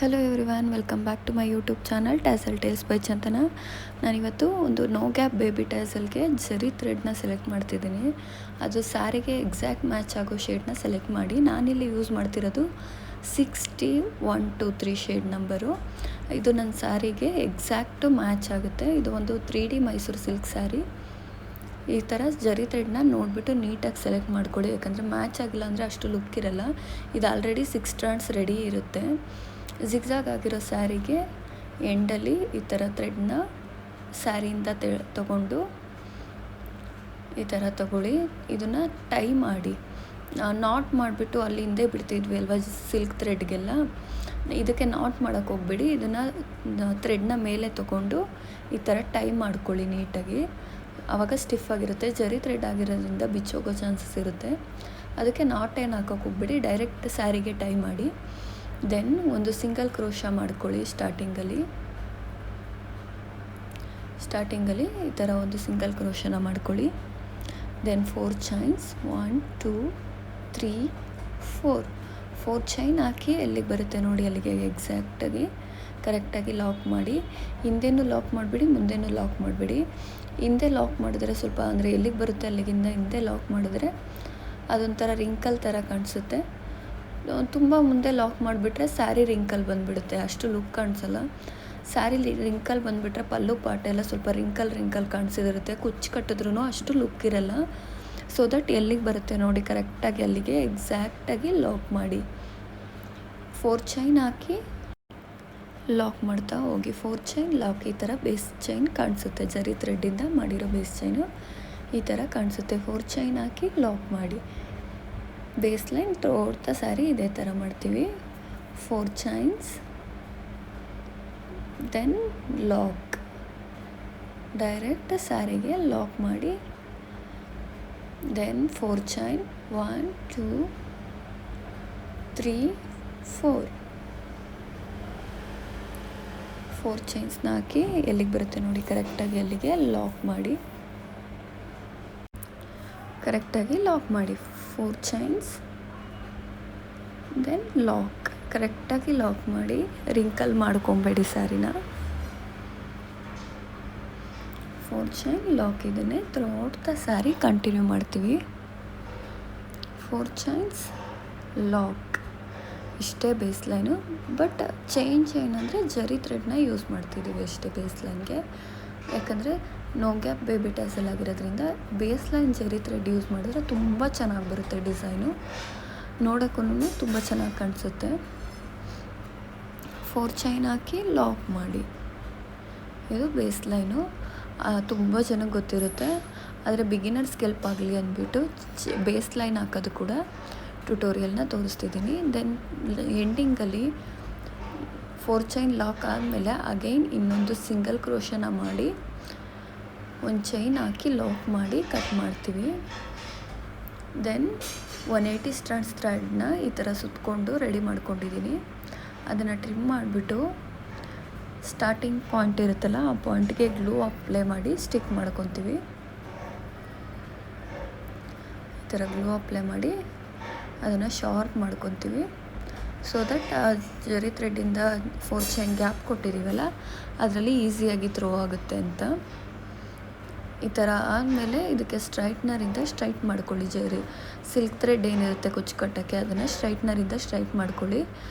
Hello everyone, welcome back to my YouTube channel tassel tales by Chantana. ನಾನಿವತ್ತು ಒಂದು no gap baby ಟ್ಯಾಸಲ್ಗೆ ಜರಿ ಥ್ರೆಡ್ನ select ಮಾಡ್ತಿದ್ದೀನಿ. ಅದು ಸ್ಯಾರಿಗೆ ಎಕ್ಸಾಕ್ಟ್ ಮ್ಯಾಚ್ ಆಗೋ ಶೇಡ್ನ ಸೆಲೆಕ್ಟ್ ಮಾಡಿ ನಾನಿಲ್ಲಿ ಯೂಸ್ ಮಾಡ್ತಿರೋದು 60-123 ಶೇಡ್ ನಂಬರು. ಇದು ನನ್ನ ಸ್ಯಾರಿಗೆ ಎಕ್ಸಾಕ್ಟು ಮ್ಯಾಚ್ ಆಗುತ್ತೆ. ಇದು ಒಂದು 3D ಮೈಸೂರು ಸಿಲ್ಕ್ ಸ್ಯಾರಿ. ಈ ಥರ ಜರಿ ಥ್ರೆಡ್ನ ನೋಡಿಬಿಟ್ಟು ನೀಟಾಗಿ ಸೆಲೆಕ್ಟ್ ಮಾಡ್ಕೊಳ್ಳಿ, ಯಾಕಂದರೆ ಮ್ಯಾಚ್ ಆಗಿಲ್ಲ ಅಂದರೆ ಅಷ್ಟು ಲುಕ್ ಇರಲ್ಲ. ಇದು ಆಲ್ರೆಡಿ 6 ಸ್ಟ್ರಾಂಡ್ಸ್ ರೆಡಿ ಇರುತ್ತೆ. ಜಿಗ್ಜಾಗ್ ಆಗಿರೋ ಸ್ಯಾರಿಗೆ ಎಂಡಲ್ಲಿ ಈ ಥರ ಥ್ರೆಡ್ನ ಸ್ಯಾರಿಯಿಂದ ತಗೊಂಡು ಈ ಥರ ತಗೊಳ್ಳಿ. ಇದನ್ನು ಟೈ ಮಾಡಿ ನಾಟ್ ಮಾಡಿಬಿಟ್ಟು ಅಲ್ಲಿ ಹಿಂದೆ ಬಿಡ್ತಿದ್ವಿ ಅಲ್ವಾ ಸಿಲ್ಕ್ ಥ್ರೆಡ್ಗೆಲ್ಲ, ಇದಕ್ಕೆ ನಾಟ್ ಮಾಡೋಕ್ಕೆ ಹೋಗ್ಬೇಡಿ. ಇದನ್ನು ಥ್ರೆಡ್ನ ಮೇಲೆ ತೊಗೊಂಡು ಈ ಥರ ಟೈ ಮಾಡ್ಕೊಳ್ಳಿ ನೀಟಾಗಿ. ಆವಾಗ ಸ್ಟಿಫ್ ಆಗಿರುತ್ತೆ. ಜರಿ ಥ್ರೆಡ್ ಆಗಿರೋದ್ರಿಂದ ಬಿಚ್ಚೋಗೋ ಚಾನ್ಸಸ್ ಇರುತ್ತೆ. ಅದಕ್ಕೆ ನಾಟ್ ಏನು ಹಾಕೋಕ್ಕೆ ಹೋಗ್ಬೇಡಿ, ಡೈರೆಕ್ಟ್ ಸ್ಯಾರಿಗೆ ಟೈ ಮಾಡಿ. ದೆನ್ ಒಂದು ಸಿಂಗಲ್ ಕ್ರೋಶ ಮಾಡ್ಕೊಳ್ಳಿ ಸ್ಟಾರ್ಟಿಂಗಲ್ಲಿ ಈ ಥರ ಒಂದು ಸಿಂಗಲ್ ಕ್ರೋಶನ ಮಾಡ್ಕೊಳ್ಳಿ. ದೆನ್ 4 ಚೈನ್ಸ್ 1 2 3 4 ಚೈನ್ ಹಾಕಿ ಎಲ್ಲಿಗೆ ಬರುತ್ತೆ ನೋಡಿ ಅಲ್ಲಿಗೆ ಎಕ್ಸಾಕ್ಟಾಗಿ ಕರೆಕ್ಟಾಗಿ ಲಾಕ್ ಮಾಡಿ. ಹಿಂದೆನೂ ಲಾಕ್ ಮಾಡಿಬಿಡಿ, ಮುಂದೆನೂ ಲಾಕ್ ಮಾಡಿಬಿಡಿ. ಹಿಂದೆ ಲಾಕ್ ಮಾಡಿದ್ರೆ ಸ್ವಲ್ಪ ಅಂದರೆ ಎಲ್ಲಿಗೆ ಬರುತ್ತೆ ಅಲ್ಲಿಗಿಂದ ಹಿಂದೆ ಲಾಕ್ ಮಾಡಿದ್ರೆ ಅದೊಂಥರ ರಿಂಕಲ್ ಥರ ಕಾಣಿಸುತ್ತೆ. ತುಂಬ ಮುಂದೆ ಲಾಕ್ ಮಾಡಿಬಿಟ್ರೆ ಸ್ಯಾರಿ ರಿಂಕಲ್ ಬಂದುಬಿಡುತ್ತೆ, ಅಷ್ಟು ಲುಕ್ ಕಾಣಿಸಲ್ಲ. ಸ್ಯಾರಿಲಿ ರಿಂಕಲ್ ಬಂದುಬಿಟ್ರೆ ಪಲ್ಲು ಪಾಟ ಎಲ್ಲ ಸ್ವಲ್ಪ ರಿಂಕಲ್ ಕಾಣಿಸಿದಿರುತ್ತೆ. ಕುಚ್ಚು ಕಟ್ಟಿದ್ರೂ ಅಷ್ಟು ಲುಕ್ ಇರಲ್ಲ. ಸೊ ದಟ್ ಎಲ್ಲಿಗೆ ಬರುತ್ತೆ ನೋಡಿ ಕರೆಕ್ಟಾಗಿ ಅಲ್ಲಿಗೆ ಎಕ್ಸಾಕ್ಟಾಗಿ ಲಾಕ್ ಮಾಡಿ. 4 ಚೈನ್ ಹಾಕಿ ಲಾಕ್ ಮಾಡ್ತಾ ಹೋಗಿ. 4 ಚೈನ್ ಲಾಕ್. ಈ ಥರ ಬೇಸ್ ಚೈನ್ ಕಾಣಿಸುತ್ತೆ, ಜರಿ ಥ್ರೆಡ್ಡಿಂದ ಮಾಡಿರೋ ಬೇಸ್ ಚೈನು ಈ ಥರ ಕಾಣಿಸುತ್ತೆ. 4 ಚೈನ್ ಹಾಕಿ ಲಾಕ್ ಮಾಡಿ. ಬೇಸ್ ಲೈನ್ ತೋಡ್ತಾ ಸ್ಯಾರಿ ಇದೇ ಥರ ಮಾಡ್ತೀವಿ. 4 ಚೈನ್ಸ್ ದೆನ್ ಲಾಕ್, ಡೈರೆಕ್ಟ್ ಸ್ಯಾರಿಗೆ ಲಾಕ್ ಮಾಡಿ. ದೆನ್ 4 ಚೈನ್ 1 2 3 4 ಚೈನ್ಸ್ನ ಹಾಕಿ ಎಲ್ಲಿಗೆ ಬರುತ್ತೆ ನೋಡಿ ಕರೆಕ್ಟಾಗಿ ಅಲ್ಲಿಗೆ ಲಾಕ್ ಮಾಡಿ. 4 ಚೈನ್ಸ್ ದೆನ್ ಲಾಕ್, ಕರೆಕ್ಟಾಗಿ ಲಾಕ್ ಮಾಡಿ. ರಿಂಕಲ್ ಮಾಡ್ಕೊಬೇಡಿ ಸ್ಯಾರಿನ. 4 ಚೈನ್ ಲಾಕ್. ಇದನ್ನೇ ಥ್ರೂಔಟ್ ದ ಸ್ಯಾರಿ ಕಂಟಿನ್ಯೂ ಮಾಡ್ತೀವಿ. 4 ಚೈನ್ಸ್ ಲಾಕ್. ಇಷ್ಟೇ ಬೇಸ್ ಲೈನು. ಬಟ್ ಚೈನ್ ಅಂದರೆ ಜರಿ ಥ್ರೆಡ್ನ ಯೂಸ್ ಮಾಡ್ತಿದ್ದೀವಿ ಅಷ್ಟೇ ಬೇಸ್ ಲೈನ್ಗೆ. ಯಾಕಂದರೆ ನೋ ಗ್ಯಾಪ್ ಬೇಬಿ ಟ್ಯಾಸಲ್ ಆಗಿರೋದ್ರಿಂದ ಬೇಸ್ ಲೈನ್ ಜರಿ ಥ್ರೆಡ್ ಯೂಸ್ ಮಾಡಿದ್ರೆ ತುಂಬ ಚೆನ್ನಾಗಿ ಬರುತ್ತೆ. ಡಿಸೈನು ನೋಡೋಕ್ಕೂ ತುಂಬ ಚೆನ್ನಾಗಿ ಕಾಣಿಸುತ್ತೆ. 4 ಚೈನ್ ಹಾಕಿ ಲಾಕ್ ಮಾಡಿ. ಇದು ಬೇಸ್ ಲೈನು. ತುಂಬ ಜನಕ್ಕೆ ಗೊತ್ತಿರುತ್ತೆ, ಆದರೆ ಬಿಗಿನರ್ಸ್ಗೆ ಹೆಲ್ಪ್ ಆಗಲಿ ಅಂದ್ಬಿಟ್ಟು ಬೇಸ್ ಲೈನ್ ಹಾಕೋದು ಕೂಡ ಟ್ಯುಟೋರಿಯಲ್ನ ತೋರಿಸ್ತಿದ್ದೀನಿ. ದೆನ್ ಎಂಡಿಂಗಲ್ಲಿ 4 ಚೈನ್ ಲಾಕ್ ಆದಮೇಲೆ ಅಗೈನ್ ಇನ್ನೊಂದು ಸಿಂಗಲ್ ಕ್ರೋಶನ ಮಾಡಿ ಒಂದು ಚೈನ್ ಹಾಕಿ ಲಾಕ್ ಮಾಡಿ ಕಟ್ ಮಾಡ್ತೀವಿ. ದೆನ್ 180 ಸ್ಟ್ರಾಂಡ್ಸ್ ಥ್ರೆಡ್ನ ಈ ಥರ ಸುತ್ತಕೊಂಡು ರೆಡಿ ಮಾಡ್ಕೊಂಡಿದ್ದೀನಿ. ಅದನ್ನು ಟ್ರಿಮ್ ಮಾಡಿಬಿಟ್ಟು ಸ್ಟಾರ್ಟಿಂಗ್ ಪಾಯಿಂಟ್ ಇರುತ್ತಲ್ಲ ಆ ಪಾಯಿಂಟ್ಗೆ ಗ್ಲೂ ಅಪ್ಲೈ ಮಾಡಿ ಸ್ಟಿಕ್ ಮಾಡ್ಕೊತೀವಿ. ಈ ಥರ ಗ್ಲೂ ಅಪ್ಲೈ ಮಾಡಿ ಅದನ್ನು ಶಾರ್ಪ್ ಮಾಡ್ಕೊತೀವಿ. ಸೊ ದಟ್ ಆ ಜರಿ ಥ್ರೆಡ್ಡಿಂದ 4 ಚೈನ್ ಗ್ಯಾಪ್ ಕೊಟ್ಟಿದ್ದೀವಲ್ಲ ಅದರಲ್ಲಿ ಈಸಿಯಾಗಿ ಥ್ರೋ ಆಗುತ್ತೆ ಅಂತ. ಈ ಥರ ಆದಮೇಲೆ ಇದಕ್ಕೆ ಸ್ಟ್ರೈಟ್ನರಿಂದ ಸ್ಟ್ರೈಟ್ ಮಾಡ್ಕೊಳ್ಳಿ. ಜರಿ ಸಿಲ್ಕ್ ಥ್ರೆಡ್ ಏನಿರುತ್ತೆ ಕುಚ್ಚು ಕಟ್ಟೋಕ್ಕೆ ಅದನ್ನು ಸ್ಟ್ರೈಟ್ನರಿಂದ ಸ್ಟ್ರೈಟ್ ಮಾಡ್ಕೊಳ್ಳಿ.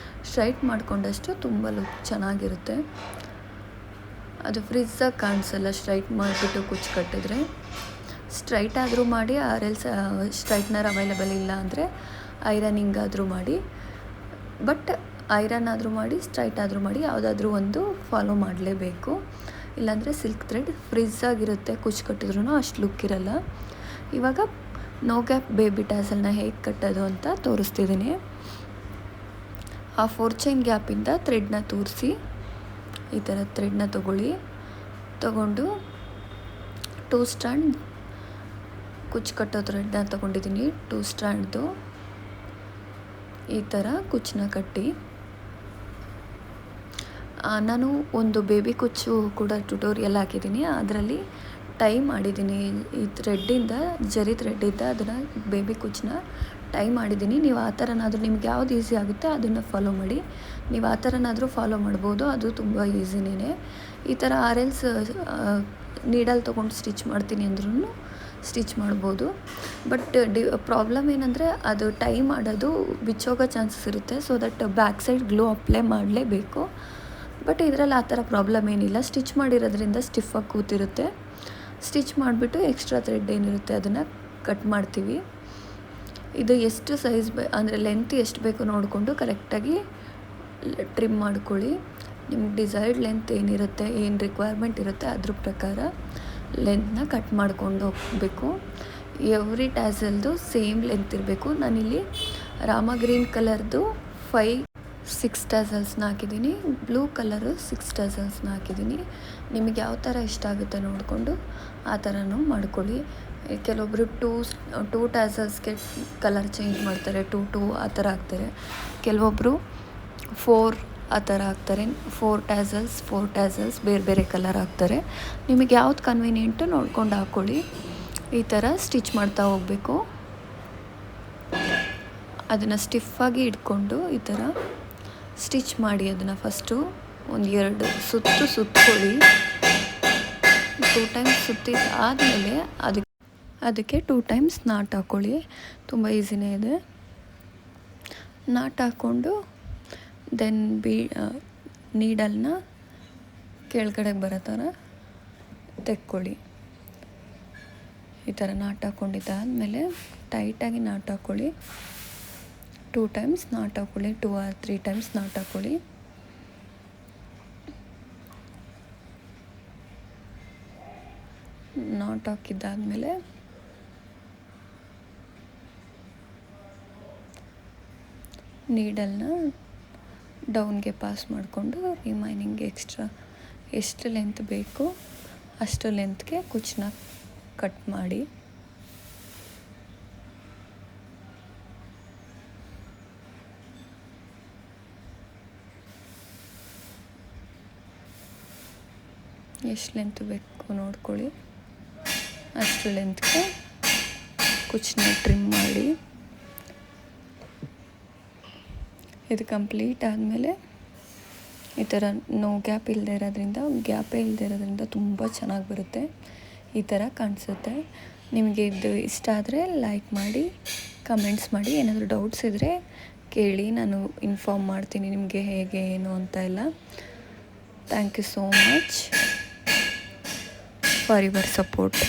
ಸ್ಟ್ರೈಟ್ ಮಾಡಿಕೊಂಡಷ್ಟು ತುಂಬ ಲುಕ್ ಚೆನ್ನಾಗಿರುತ್ತೆ. ಅದು ಫ್ರಿಜ್ಜಾಗಿ ಕಾಣಿಸಲ್ಲ ಸ್ಟ್ರೈಟ್ ಮಾಡಿಬಿಟ್ಟು ಕುಚ್ಚು ಕಟ್ಟಿದ್ರೆ. ಸ್ಟ್ರೈಟ್ ಆದರೂ ಮಾಡಿ, ಆರೆಲ್ಸ್ ಸ್ಟ್ರೈಟ್ನರ್ ಅವೈಲೇಬಲ್ ಇಲ್ಲ ಅಂದರೆ ಐರನಿಂಗ್ ಆದರೂ ಮಾಡಿ. ಬಟ್ ಐರನ್ ಆದರೂ ಮಾಡಿ, ಸ್ಟ್ರೈಟ್ ಆದರೂ ಮಾಡಿ, ಯಾವುದಾದ್ರೂ ಒಂದು ಫಾಲೋ ಮಾಡಲೇಬೇಕು. ಇಲ್ಲಾಂದರೆ ಸಿಲ್ಕ್ ಥ್ರೆಡ್ ಫ್ರಿಜ್ ಆಗಿರುತ್ತೆ, ಕುಚ್ಚು ಕಟ್ಟಿದ್ರೂ ಅಷ್ಟು ಲುಕ್ ಇರಲ್ಲ. ಇವಾಗ ನೋ ಗ್ಯಾಪ್ ಬೇಬಿ ಟ್ಯಾಸಲ್ನ ಹೇಗೆ ಕಟ್ಟೋದು ಅಂತ ತೋರಿಸ್ತಿದ್ದೀನಿ. ಆ 4 ಚೈನ್ ಗ್ಯಾಪಿಂದ ಥ್ರೆಡ್ನ ತೂರಿಸಿ ಈ ಥರ ಥ್ರೆಡ್ನ ತಗೊಂಡು 2 ಸ್ಟ್ರಾಂಡ್ ಕುಚ್ಚು ಕಟ್ಟೋ ಥ್ರೆಡ್ನ ತೊಗೊಂಡಿದ್ದೀನಿ. 2 ಸ್ಟ್ರಾಂಡ್ದು ಈ ಥರ ಕುಚ್ಚನ್ನ ಕಟ್ಟಿ. ನಾನು ಒಂದು ಬೇಬಿ ಕುಚ್ಚು ಕೂಡ ಟ್ಯುಟೋರಿಯಲ್ ಹಾಕಿದ್ದೀನಿ, ಅದರಲ್ಲಿ ಟೈ ಮಾಡಿದ್ದೀನಿ. ಈ ಥ್ರೆಡ್ಡಿಂದ ಜರಿ ಥ್ರೆಡ್ಡಿಂದ ಅದನ್ನು ಬೇಬಿ ಕುಚ್ಚನ್ನ ಟೈ ಮಾಡಿದ್ದೀನಿ. ನೀವು ಆ ಥರನಾದರೂ ನಿಮ್ಗೆ ಯಾವ್ದು ಈಸಿ ಆಗುತ್ತೆ ಅದನ್ನು ಫಾಲೋ ಮಾಡಿ. ನೀವು ಆ ಥರನಾದರೂ ಫಾಲೋ ಮಾಡ್ಬೋದು, ಅದು ತುಂಬ ಈಸಿನೇ. ಈ ಥರ ಆರೆಲ್ಸ್ ನೀಡಲ್ ತೊಗೊಂಡು ಸ್ಟಿಚ್ ಮಾಡ್ತೀನಿ ಅಂದ್ರೂ ಸ್ಟಿಚ್ ಮಾಡ್ಬೋದು. ಬಟ್ ಪ್ರಾಬ್ಲಮ್ ಏನಂದರೆ ಅದು ಟೈ ಮಾಡೋದು ಬಿಚ್ಚೋಗೋ ಚಾನ್ಸಸ್ ಇರುತ್ತೆ. So that back side glue apply ಮಾಡಲೇಬೇಕು. ಬಟ್ ಇದರಲ್ಲಿ ಆ ಥರ ಪ್ರಾಬ್ಲಮ್ ಏನಿಲ್ಲ. ಸ್ಟಿಚ್ ಮಾಡಿರೋದ್ರಿಂದ ಸ್ಟಿಫಾಗಿ ಕೂತಿರುತ್ತೆ. ಸ್ಟಿಚ್ ಮಾಡಿಬಿಟ್ಟು ಎಕ್ಸ್ಟ್ರಾ ಥ್ರೆಡ್ ಏನಿರುತ್ತೆ ಅದನ್ನು ಕಟ್ ಮಾಡ್ತೀವಿ. ಇದು ಎಷ್ಟು ಸೈಜ್ ಅಂದರೆ ಲೆಂತ್ ಎಷ್ಟು ಬೇಕು ನೋಡಿಕೊಂಡು ಕರೆಕ್ಟಾಗಿ ಟ್ರಿಮ್ ಮಾಡ್ಕೊಳ್ಳಿ. ನಿಮ್ಗೆ ಡಿಸೈರ್ಡ್ ಲೆಂತ್ ಏನಿರುತ್ತೆ, ಏನು ರಿಕ್ವೈರ್ಮೆಂಟ್ ಇರುತ್ತೆ ಅದ್ರ ಪ್ರಕಾರ ಲೆಂತ್ನ ಕಟ್ ಮಾಡ್ಕೊಂಡು ಹೋಗಬೇಕು. ಎವ್ರಿ ಟ್ಯಾಸಲ್ದು ಸೇಮ್ ಲೆಂತ್ ಇರಬೇಕು. ನಾನಿಲ್ಲಿ ರಾಮ ಗ್ರೀನ್ ಕಲರ್ದು 6 ಟ್ಯಾಸಲ್ಸ್ನ ಹಾಕಿದ್ದೀನಿ, ಬ್ಲೂ ಕಲರು 6 ಟ್ಯಾಸಲ್ಸ್ನ ಹಾಕಿದ್ದೀನಿ. ನಿಮಗೆ ಯಾವ ಥರ ಇಷ್ಟ ಆಗುತ್ತೆ ನೋಡಿಕೊಂಡು ಆ ಥರನೂ ಮಾಡ್ಕೊಳ್ಳಿ. ಕೆಲವೊಬ್ಬರು ಟೂ ಟ್ಯಾಸಲ್ಸ್ಗೆ ಕಲರ್ ಚೇಂಜ್ ಮಾಡ್ತಾರೆ, 2 ಆ ಥರ ಹಾಕ್ತಾರೆ. ಕೆಲವೊಬ್ಬರು 4 ಆ ಥರ ಹಾಕ್ತಾರೆ. 4 ಟ್ಯಾಸಲ್ಸ್ ಬೇರೆ ಬೇರೆ ಕಲರ್ ಹಾಕ್ತಾರೆ. ನಿಮಗೆ ಯಾವ್ದು ಕನ್ವೀನಿಯೆಂಟು ನೋಡ್ಕೊಂಡು ಹಾಕ್ಕೊಳ್ಳಿ. ಈ ಥರ ಸ್ಟಿಚ್ ಮಾಡ್ತಾ ಹೋಗಬೇಕು. ಅದನ್ನು ಸ್ಟಿಫಾಗಿ ಇಟ್ಕೊಂಡು ಈ ಥರ ಸ್ಟಿಚ್ ಮಾಡಿ. ಅದನ್ನು ಫಸ್ಟು ಒಂದು 2 ಸುತ್ಕೊಳ್ಳಿ. 2 ಟೈಮ್ಸ್ ಸುತ್ತಿದ ಆದಮೇಲೆ ಅದಕ್ಕೆ 2 ಟೈಮ್ಸ್ ನಾಟ್ ಹಾಕ್ಕೊಳ್ಳಿ. ತುಂಬ ಈಸಿನೇ ಇದೆ. ನಾಟ್ ಹಾಕ್ಕೊಂಡು ದೆನ್ ನೀಡಲ್ನ ಕೆಳಗಡೆಗೆ ಬರೋ ಥರ ತೆಕ್ಕೊಳ್ಳಿ. ಈ ಥರ ನಾಟ್ ಹಾಕ್ಕೊಂಡಿದ್ದಾದಮೇಲೆ ಟೈಟಾಗಿ ನಾಟ್ ಹಾಕ್ಕೊಳ್ಳಿ. 2 ಟೈಮ್ಸ್ ನಾಟ್ ಹಾಕ್ಕೊಳ್ಳಿ, 2 or 3 ಟೈಮ್ಸ್ ನಾಟ್ ಹಾಕ್ಕೊಳ್ಳಿ. ನಾಟ್ ಹಾಕಿದ್ದಾದಮೇಲೆ ನೀಡಲ್ನ ಡೌನ್ಗೆ ಪಾಸ್ ಮಾಡಿಕೊಂಡು ರಿಮೈನಿಂಗ್ ಎಕ್ಸ್ಟ್ರಾ ಎಷ್ಟು ಲೆಂತ್ ಬೇಕು ಅಷ್ಟು ಲೆಂತ್ಗೆ ಕುಚ್ಚನ್ನ ಕಟ್ ಮಾಡಿ. ಎಷ್ಟು ಲೆಂತ್ ಬೇಕು ನೋಡ್ಕೊಳ್ಳಿ, ಅಷ್ಟು ಲೆಂತ್ಗೆ ಕುಚ್ಚನ್ನ ಟ್ರಿಮ್ ಮಾಡಿ. ಇದು ಕಂಪ್ಲೀಟ್ ಆದಮೇಲೆ ಈ ಥರ ಗ್ಯಾಪೇ ಇಲ್ಲದೆ ಇರೋದ್ರಿಂದ ತುಂಬ ಚೆನ್ನಾಗಿ ಬರುತ್ತೆ. ಈ ಥರ ಕಾಣಿಸುತ್ತೆ. ನಿಮಗೆ ಇದು ಇಷ್ಟ ಆದರೆ ಲೈಕ್ ಮಾಡಿ, ಕಮೆಂಟ್ಸ್ ಮಾಡಿ. ಏನಾದರೂ ಡೌಟ್ಸ್ ಇದ್ದರೆ ಕೇಳಿ, ನಾನು ಇನ್ಫಾರ್ಮ್ ಮಾಡ್ತೀನಿ ನಿಮಗೆ ಹೇಗೆ ಏನು ಅಂತ ಎಲ್ಲ. Thank you so much for your support.